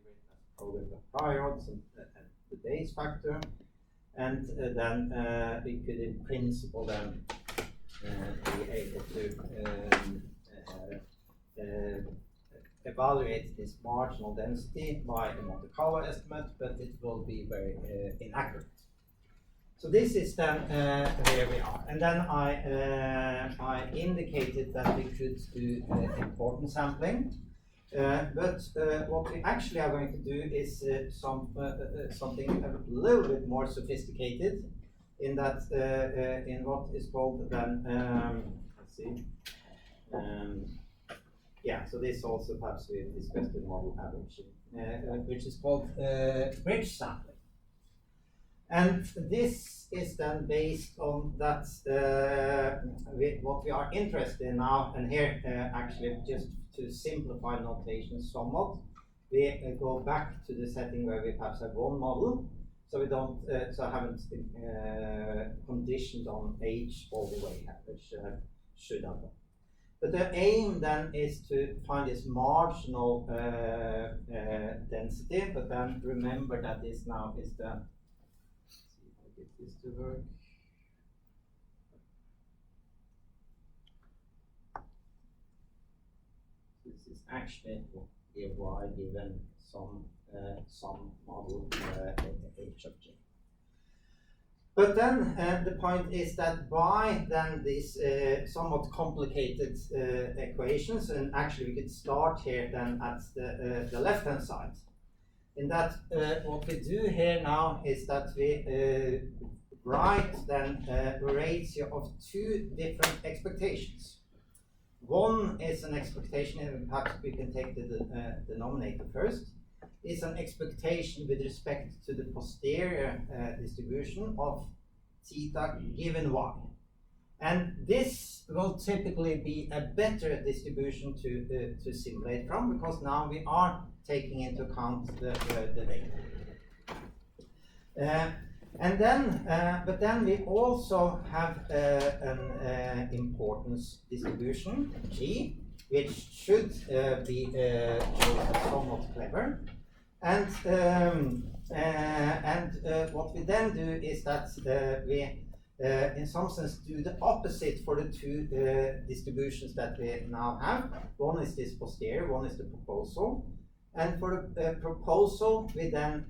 written as product of periods and the base factor. And then we could, in principle, then be able to evaluate this marginal density by a Monte Carlo estimate, but it will be very inaccurate. So this is then where we are. And then I indicated that we could do importance sampling. But what we actually are going to do is something a little bit more sophisticated, in that in what is called then let's see, yeah. So this also perhaps we discussed in model averaging, which is called bridge sampling, and this is then based on that what we are interested in now. And here actually, just to simplify notation somewhat, we go back to the setting where we perhaps have one model, so we don't, so I haven't conditioned on H all the way, which should have done. But the aim then is to find this marginal density, but then remember that this now is the, let's see if I get this to work. This is actually a y given some model h of j. But then the point is that by then these somewhat complicated equations, and actually we could start here then at the left-hand side. In that what we do here now is that we write then a ratio of two different expectations. One is an expectation, and perhaps we can take the denominator first, is an expectation with respect to the posterior distribution of theta given y. And this will typically be a better distribution to simulate from, because now we are taking into account the data. And then, but then we also have an importance distribution, G, which should be somewhat clever. And what we then do is that we, in some sense, do the opposite for the two distributions that we now have. One is this posterior, one is the proposal. And for the proposal, we then,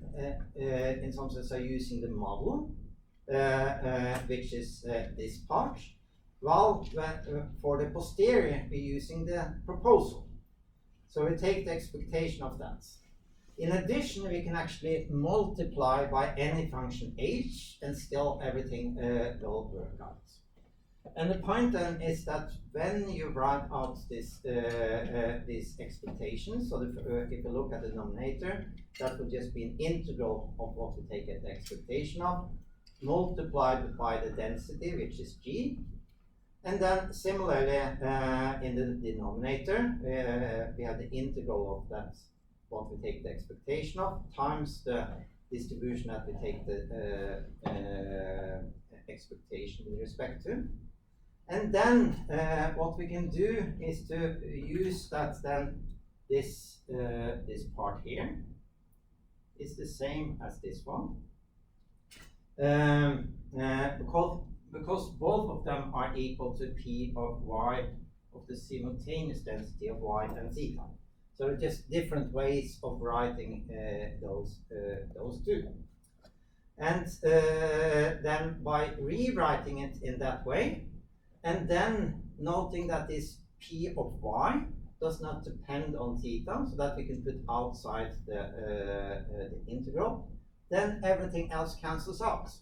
in some sense, are using the model, which is this part, while for the posterior, we're using the proposal. So we take the expectation of that. In addition, we can actually multiply by any function h, and still everything will work out. And the point then is that when you write out this these expectations, so if you look at the denominator, that would just be an integral of what we take at the expectation of, multiplied by the density, which is g. And then similarly in the denominator, we have the integral of that, what we take the expectation of, times the distribution that we take the expectation with respect to. And then what we can do is to use that then this part here is the same as this one, because both of them are equal to p of y of the simultaneous density of y and theta. So just different ways of writing those two. And then by rewriting it in that way, and then noting that this p of y does not depend on theta, so that we can put outside the integral, then everything else cancels out.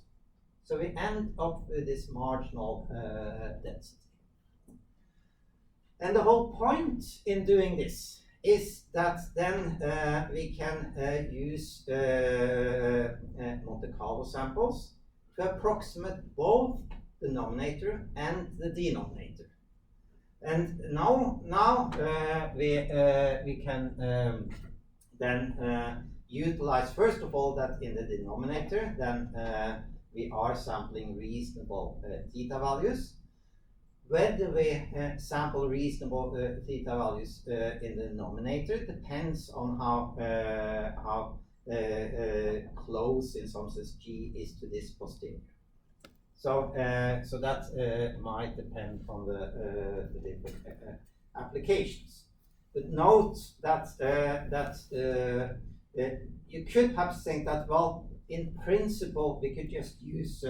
So we end up with this marginal density. And the whole point in doing this is that then we can use Monte Carlo samples to approximate both the denominator and the denominator. And now we can then utilize, first of all, that in the denominator then we are sampling reasonable theta values, whether we sample reasonable theta values in the denominator depends on how close, in some sense, G is to this posterior. So that might depend on the different applications. But note that you could perhaps think that, well, in principle, we could just use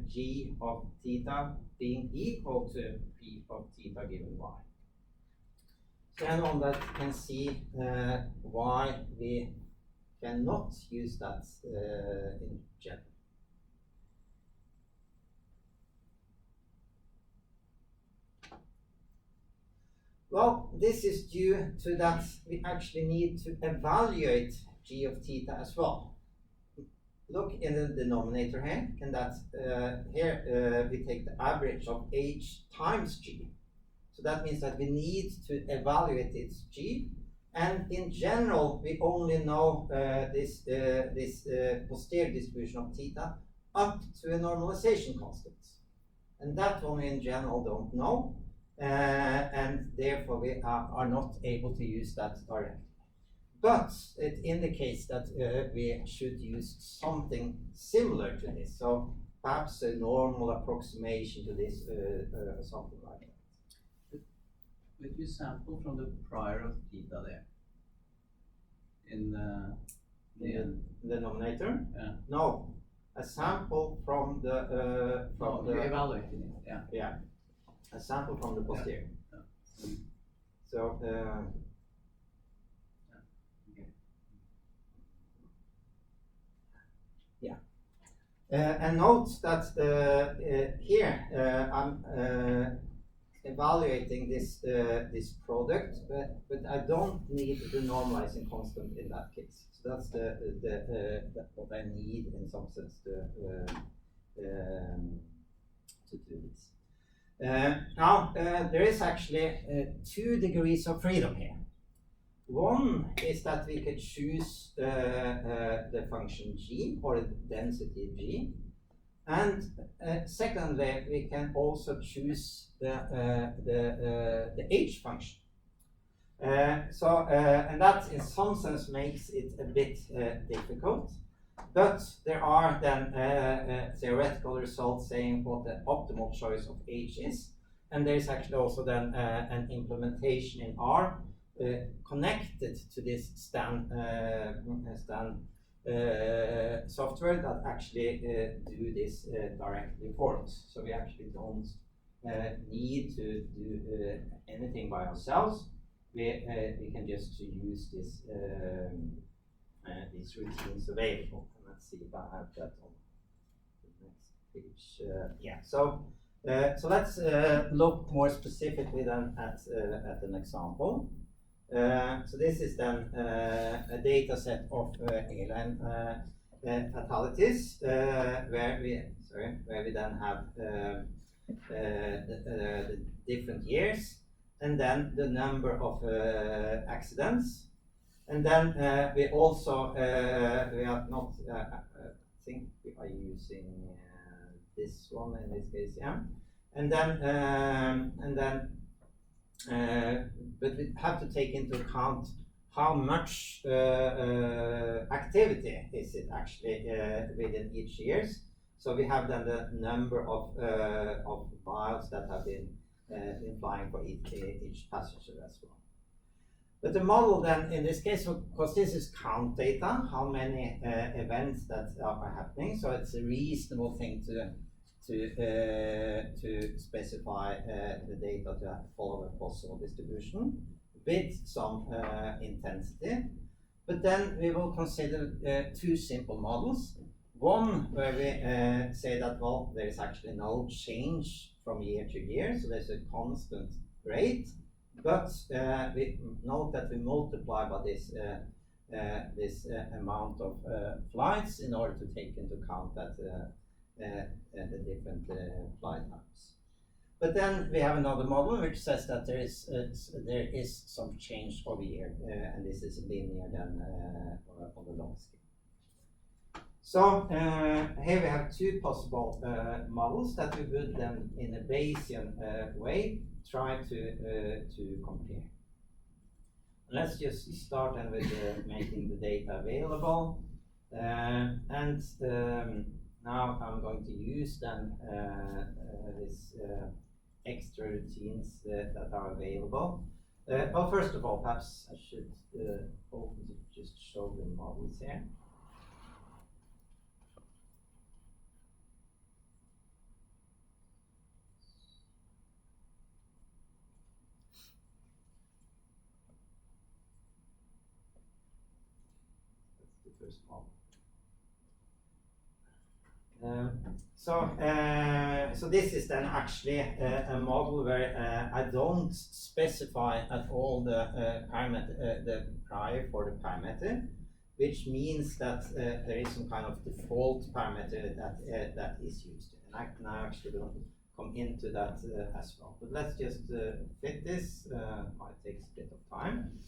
G of theta being equal to P of theta given Y. So anyone that can see why we cannot use that in general. Well, this is due to that we actually need to evaluate G of theta as well. Look in the denominator here, and that here we take the average of H times G. So that means that we need to evaluate its G, and in general we only know this posterior distribution of theta up to a normalization constant, and that one we in general don't know, and therefore we are not able to use that directly. But it indicates that we should use something similar to this, so perhaps a normal approximation to this or something like that. But you sample from the prior of theta there in the denominator? Yeah. No, a sample from the you evaluated it. Yeah. Yeah, a sample from the posterior. Yeah. So. And note that here I'm evaluating this product, but I don't need the normalizing constant in that case. So that's what I need in some sense to do this. Now there is actually 2 degrees of freedom here. One is that we could choose the function G, or the density G, and secondly we can also choose the H function. And that in some sense makes it a bit difficult, but there are then theoretical results saying what the optimal choice of H is, and there is actually also then an implementation in R connected to this Stan software that actually do this directly for us. So we actually don't need to do anything by ourselves. We can just use this these routines available. And let's see if I have that on the next page. Yeah. So let's look more specifically then at an example. So this is then a data set of airline fatalities where we then have the different years, and then the number of accidents, and then we also we are not I think we are using this one in this case, yeah, and then but we have to take into account how much activity is it actually within each years. So we have then the number of miles that have been flying for each passenger as well. But the model then in this case, because this is count data, how many events that are happening, so it's a reasonable thing to specify the data to follow a possible distribution with some intensity. But then we will consider 2 simple models. One where we say that, well, there is actually no change from year to year, so there's a constant rate, but we note that we multiply by this amount of flights in order to take into account that the different flight times. But then we have another model which says that there is some change over year, and this is linear then on the long scale. So here we have two possible models that we would then, in a Bayesian way, try to compare. Let's just start then with making the data available. Now I'm going to use then this extra routines that are available. Well, first of all, perhaps I should just show the models here. That's the first model. So this is then actually a model where I don't specify at all the parameter, the prior for the parameter, which means that there is some kind of default parameter that is used. And I can actually come into that as well. But let's just fit this. Might take a bit of time.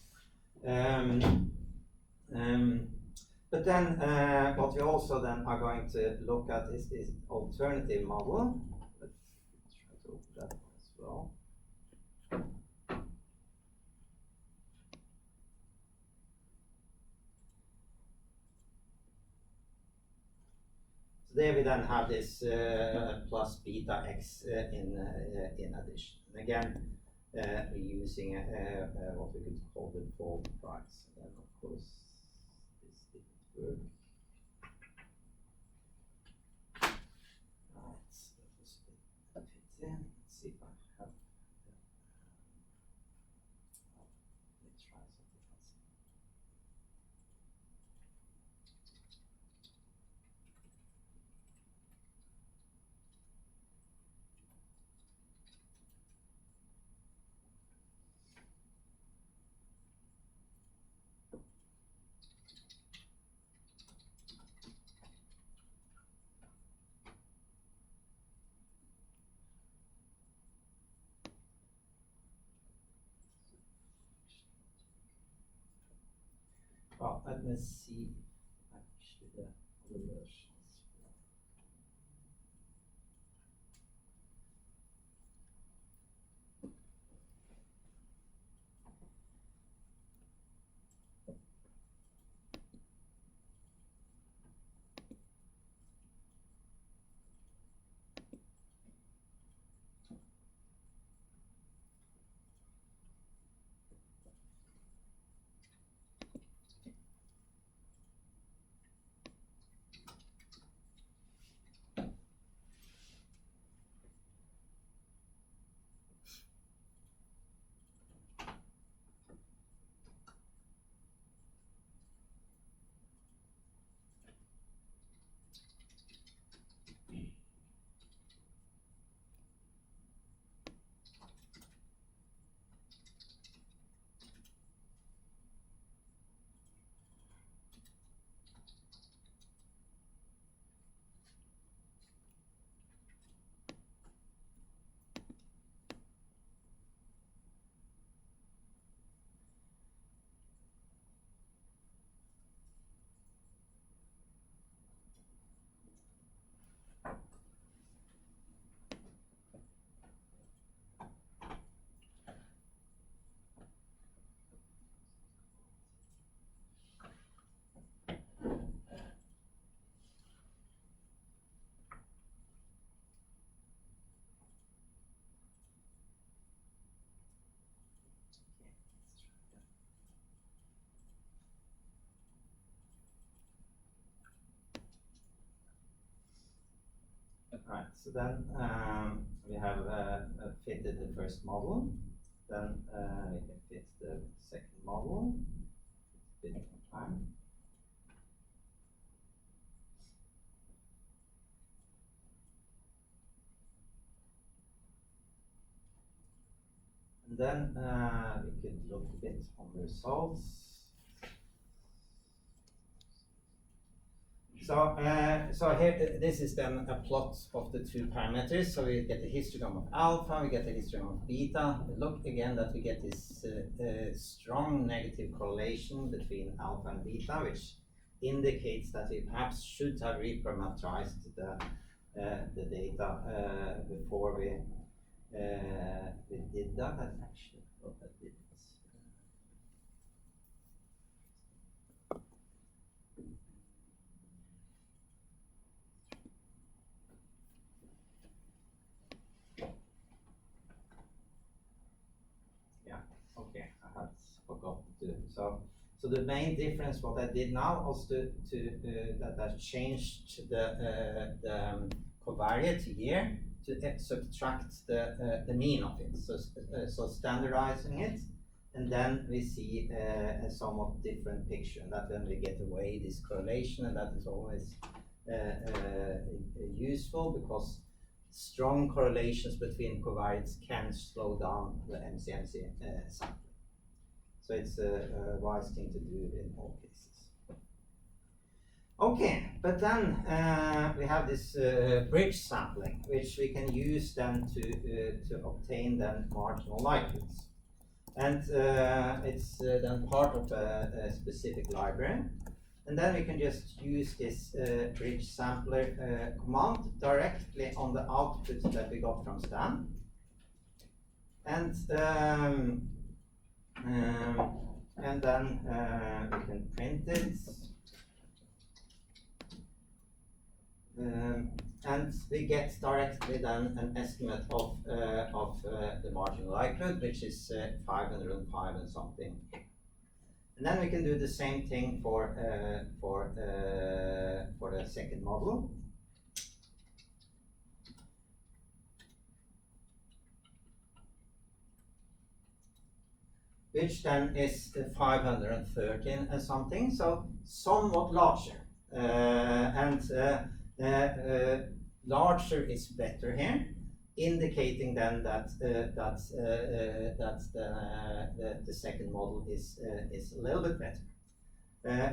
But then what we also then are going to look at is this alternative model. Let's try to open that one as well. So there we then have this plus beta x in addition. And again, we're using what we could call the default price. And then of course, good. Right, so that fits in. Let's see if I have. Let's try something else. Well, let me see actually the other versions. Right, so then we have fitted the first model. Then we can fit the second model. Bit more time. And then we could look a bit on the results. So here, this is then a plot of the two parameters. So we get the histogram of alpha, we get the histogram of beta. Look again that we get this strong negative correlation between alpha and beta, which indicates that we perhaps should have reparameterized the data before we did that. I actually thought I did this. Yeah, okay, I had forgotten to. So the main difference, what I did now was that I changed the covariate here to subtract the mean of it. So standardizing it, and then we see a somewhat different picture. And that then we get away this correlation, and that is always useful because strong correlations between covariates can slow down the MCMC sampling. So it's a wise thing to do in all cases. Okay, but then we have this bridge sampling, which we can use then to obtain then marginal likelihoods. And it's then part of a specific library. And then we can just use this bridge sampler command directly on the output that we got from Stan. And then we can print it. And we get directly then an estimate of the marginal likelihood, which is 505 and something. And then we can do the same thing for the second model. Which then is 513 and something, so somewhat larger. Larger is better here, indicating then that the second model is a little bit better.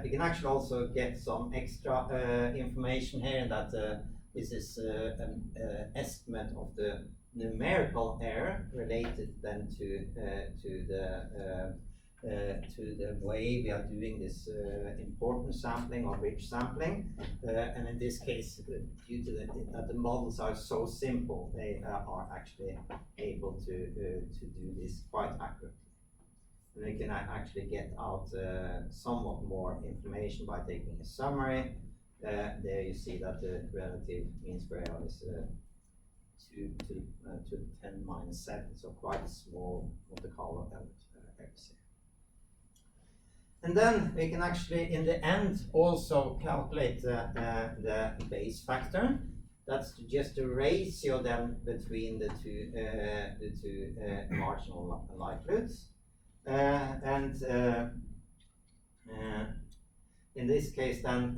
We can actually also get some extra information here, in that this is an estimate of the numerical error related then to the way we are doing this importance sampling or bridge sampling, and in this case, due to that the models are so simple, they are actually able to do this quite accurately. And we can actually get out somewhat more information by taking a summary. There you see that the relative mean square error is 2 to 10 minus 7, so quite a small what the color errors. And then we can actually, in the end, also calculate the base factor. That's just the ratio then between the two marginal likelihoods. In this case, then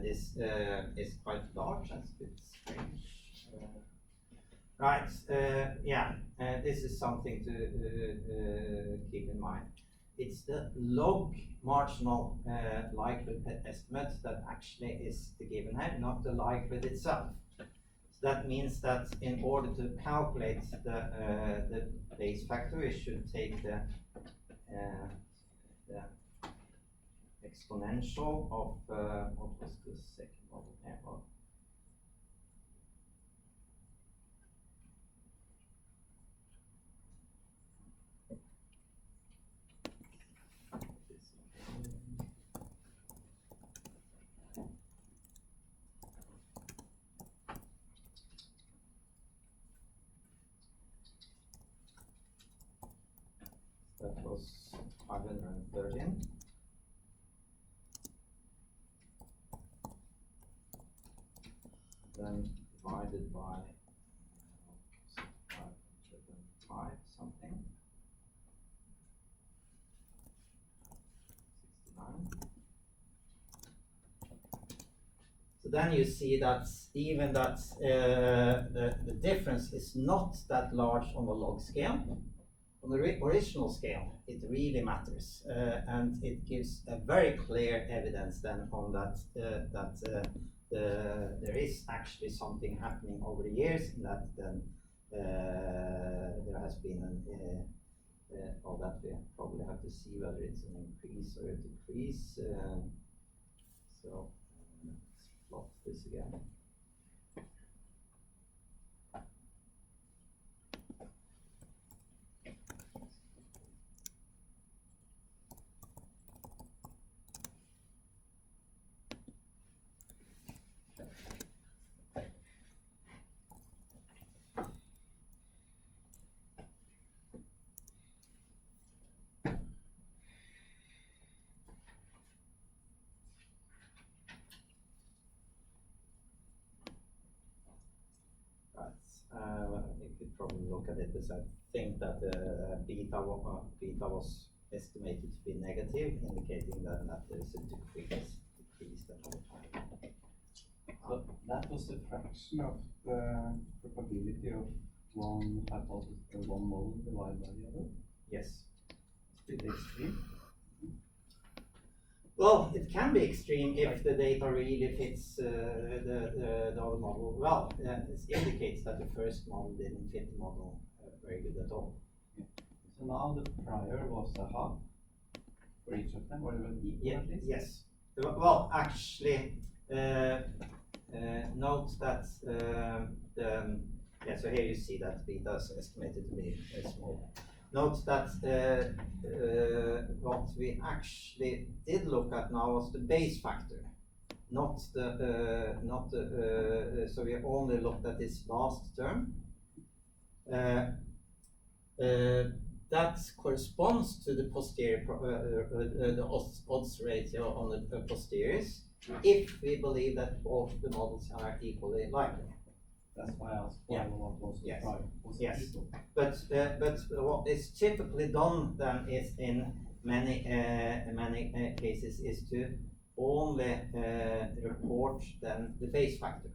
this is quite large. That's a bit strange. Right, this is something to keep in mind. It's the log marginal likelihood estimate that actually is the given here, not the likelihood itself. So that means that in order to calculate the base factor, we should take the exponential of what was the second model here? That was 513. Then divided by 505 something. 69. So then you see that even that the difference is not that large on the log scale. On the original scale, it really matters, and it gives a very clear evidence then on that there is actually something happening over the years, and that then there has been an All that we probably have to see whether it's an increase or a decrease. So let's plot this again. You could probably look at it as I think that beta was estimated to be negative, indicating that there is a decrease that whole time. So that was the fraction of the probability of one hypothesis or one model divided by the other. Yes. It's pretty extreme. Well, it can be extreme if the data really fits the other model well. It indicates that the first model didn't fit the model very good at all. Yeah. So now the prior was a half for each of them, or it was equal at least? Yes. Well, actually, note that so here you see that beta is estimated to be small. Note that what we actually did look at now was the base factor, not the so we only looked at this last term. That corresponds to the posterior, the odds ratio on the posteriors, if we believe that both the models are equally likely. That's why I asked why what was the prior. Was it equal? But what is typically done then is in many cases is to only report then the base factor.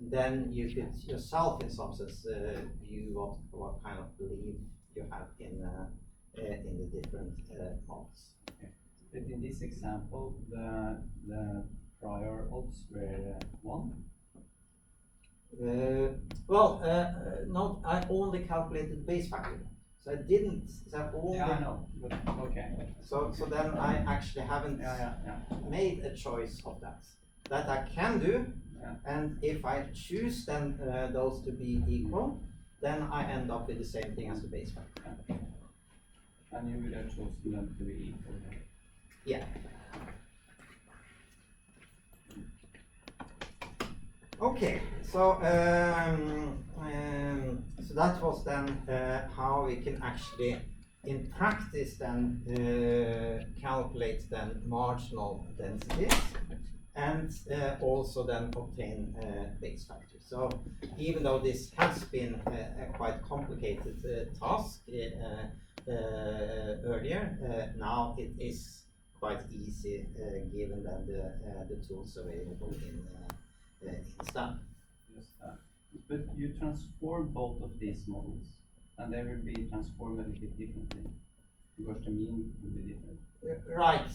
Then you could yourself in some sense view what kind of belief you have in the different models. Okay. But in this example, the prior odds were 1. No, I only calculated the base factor. So I didn't. So I only. Yeah, I know. But okay. So then I actually haven't made a choice of that. That I can do, and if I choose then those to be equal, then I end up with the same thing as the base factor. And you would have chosen them to be equal. Yeah. Okay, so so that was then how we can actually, in practice, then calculate then marginal densities and also then obtain base factors. So even though this has been a quite complicated task earlier, now it is quite easy given then the tools available in STEM. Yes, but you transform both of these models, and they will be transformed a little bit differently because the mean will be different. Right.